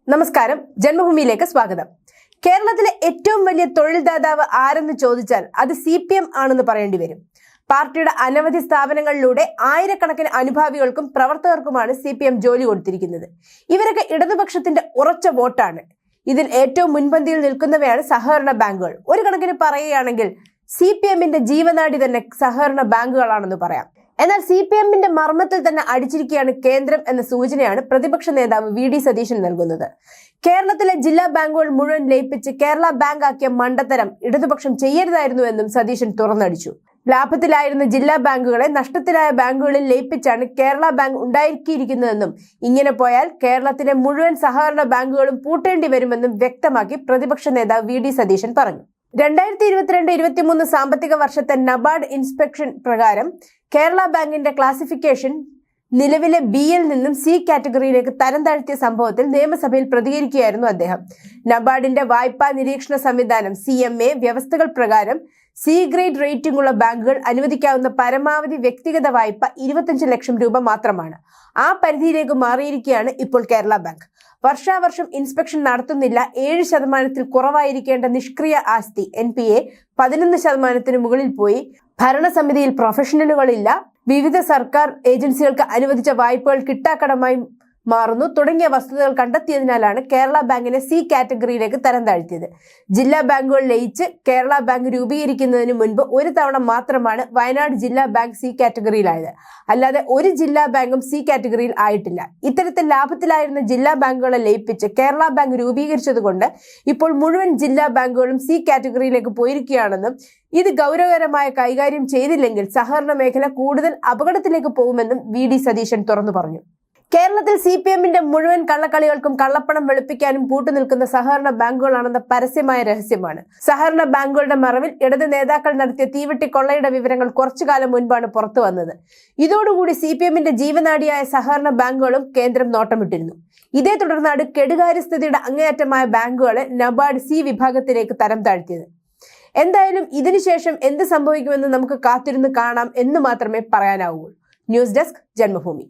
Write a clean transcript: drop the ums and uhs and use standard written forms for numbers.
നമസ്കാരം, ജന്മഭൂമിയിലേക്ക് സ്വാഗതം. കേരളത്തിലെ ഏറ്റവും വലിയ തൊഴിൽദാതാവ് ആരെന്ന് ചോദിച്ചാൽ അത് CPM ആണെന്ന് പറയേണ്ടി വരും. പാർട്ടിയുടെ അനവധി സ്ഥാപനങ്ങളിലൂടെ ആയിരക്കണക്കിന് അനുഭാവികൾക്കും പ്രവർത്തകർക്കുമാണ് CPM ജോലി കൊടുത്തിരിക്കുന്നത്. ഇവരൊക്കെ ഇടതുപക്ഷത്തിന്റെ ഉറച്ച വോട്ടാണ്. ഇതിൽ ഏറ്റവും മുൻപന്തിയിൽ നിൽക്കുന്നവയാണ് സഹകരണ ബാങ്കുകൾ. ഒരു കണക്കിന് പറയുകയാണെങ്കിൽ CPMന്റെ ജീവനാഡി തന്നെ സഹകരണ ബാങ്കുകളാണെന്ന് പറയാം. എന്നാൽ CPMന്റെ മർമ്മത്തിൽ തന്നെ അടിച്ചിരിക്കുകയാണ് കേന്ദ്രം എന്ന സൂചനയാണ് പ്രതിപക്ഷ നേതാവ് VD സതീശൻ നൽകുന്നത്. കേരളത്തിലെ ജില്ലാ ബാങ്കുകൾ മുഴുവൻ ലയിപ്പിച്ച് കേരള ബാങ്ക് ആക്കിയ മണ്ടത്തരം ഇടതുപക്ഷം ചെയ്യരുതായിരുന്നുവെന്നും സതീശൻ തുറന്നടിച്ചു. ലാഭത്തിലായിരുന്ന ജില്ലാ ബാങ്കുകളെ നഷ്ടത്തിലായ ബാങ്കുകളിൽ ലയിപ്പിച്ചാണ് കേരള ബാങ്ക് ഉണ്ടാക്കിയിരിക്കുന്നതെന്നും ഇങ്ങനെ പോയാൽ കേരളത്തിലെ മുഴുവൻ സഹകരണ ബാങ്കുകളും പൂട്ടേണ്ടി വരുമെന്നും വ്യക്തമാക്കി പ്രതിപക്ഷ നേതാവ് VD സതീശൻ പറഞ്ഞു. 2022-23 സാമ്പത്തിക വർഷത്തെ നബാർഡ് ഇൻസ്പെക്ഷൻ പ്രകാരം കേരള ബാങ്കിന്റെ ക്ലാസിഫിക്കേഷൻ നിലവിലെ B-യിൽ നിന്നും C കാറ്റഗറിയിലേക്ക് തരം താഴ്ത്തിയ സംഭവത്തിൽ നിയമസഭയിൽ പ്രതികരിക്കുകയായിരുന്നു അദ്ദേഹം. നബാർഡിന്റെ വായ്പാ നിരീക്ഷണ സംവിധാനം CMA വ്യവസ്ഥകൾ പ്രകാരം C ഗ്രേഡ് റേറ്റിംഗ് ഉള്ള ബാങ്കുകൾ അനുവദിക്കാവുന്ന പരമാവധി വ്യക്തിഗത വായ്പ 25 ലക്ഷം രൂപ മാത്രമാണ്. ആ പരിധിയിലേക്ക് മാറിയിരിക്കുകയാണ് ഇപ്പോൾ കേരള ബാങ്ക്. വർഷാവർഷം ഇൻസ്പെക്ഷൻ നടത്തുന്നില്ല. 7% കുറവായിരിക്കേണ്ട നിഷ്ക്രിയ ആസ്തി NPA 11% മുകളിൽ പോയി. ഭരണസമിതിയിൽ പ്രൊഫഷണലുകളില്ല. വിവിധ സർക്കാർ ഏജൻസികൾക്ക് അനുവദിച്ച വായ്പകൾ കിട്ടാക്കടമായി മാറുന്നു തുടങ്ങിയ വസ്തുതകൾ കണ്ടെത്തിയതിനാലാണ് കേരള ബാങ്കിനെ C കാറ്റഗറിയിലേക്ക് തരം താഴ്ത്തിയത്. ജില്ലാ ബാങ്കുകൾ ലയിച്ച് കേരള ബാങ്ക് രൂപീകരിക്കുന്നതിന് മുൻപ് ഒരു തവണ മാത്രമാണ് വയനാട് ജില്ലാ ബാങ്ക് C കാറ്റഗറിയിലായത്. അല്ലാതെ ഒരു ജില്ലാ ബാങ്കും C കാറ്റഗറിയിൽ ആയിട്ടില്ല. ഇത്തരത്തിൽ ലാഭത്തിലായിരുന്ന ജില്ലാ ബാങ്കുകളെ ലയിപ്പിച്ച് കേരള ബാങ്ക് രൂപീകരിച്ചതുകൊണ്ട് ഇപ്പോൾ മുഴുവൻ ജില്ലാ ബാങ്കുകളും C കാറ്റഗറിയിലേക്ക് പോയിരിക്കുകയാണെന്നും ഇത് ഗൗരവകരമായ കൈകാര്യം ചെയ്തില്ലെങ്കിൽ സഹകരണ മേഖല കൂടുതൽ അപകടത്തിലേക്ക് പോകുമെന്നും VD സതീശൻ തുറന്നു പറഞ്ഞു. കേരളത്തിൽ CPMന്റെ മുഴുവൻ കള്ളക്കളികൾക്കും കള്ളപ്പണം വെളുപ്പിക്കാനും കൂട്ടുനിൽക്കുന്ന സഹകരണ ബാങ്കുകളാണെന്ന പരസ്യമായ രഹസ്യമാണ്. സഹകരണ ബാങ്കുകളുടെ മറവിൽ ഇടത് നേതാക്കൾ നടത്തിയ തീവെട്ടി കൊള്ളയുടെ വിവരങ്ങൾ കുറച്ചു കാലം മുൻപാണ് പുറത്തു വന്നത്. ഇതോടുകൂടി CPMന്റെ ജീവനാഡിയായ സഹകരണ ബാങ്കുകളും കേന്ദ്രം നോട്ടമിട്ടിരുന്നു. ഇതേ തുടർന്നാണ് കെടുകാര്യസ്ഥതയുടെ അങ്ങേയറ്റമായ ബാങ്കുകളെ നബാർഡ് C വിഭാഗത്തിലേക്ക് തരം താഴ്ത്തിയത്. എന്തായാലും ഇതിനുശേഷം എന്ത് സംഭവിക്കുമെന്ന് നമുക്ക് കാത്തിരുന്ന് കാണാം എന്ന് മാത്രമേ പറയാനാവൂ. News desk, Janmabhumi.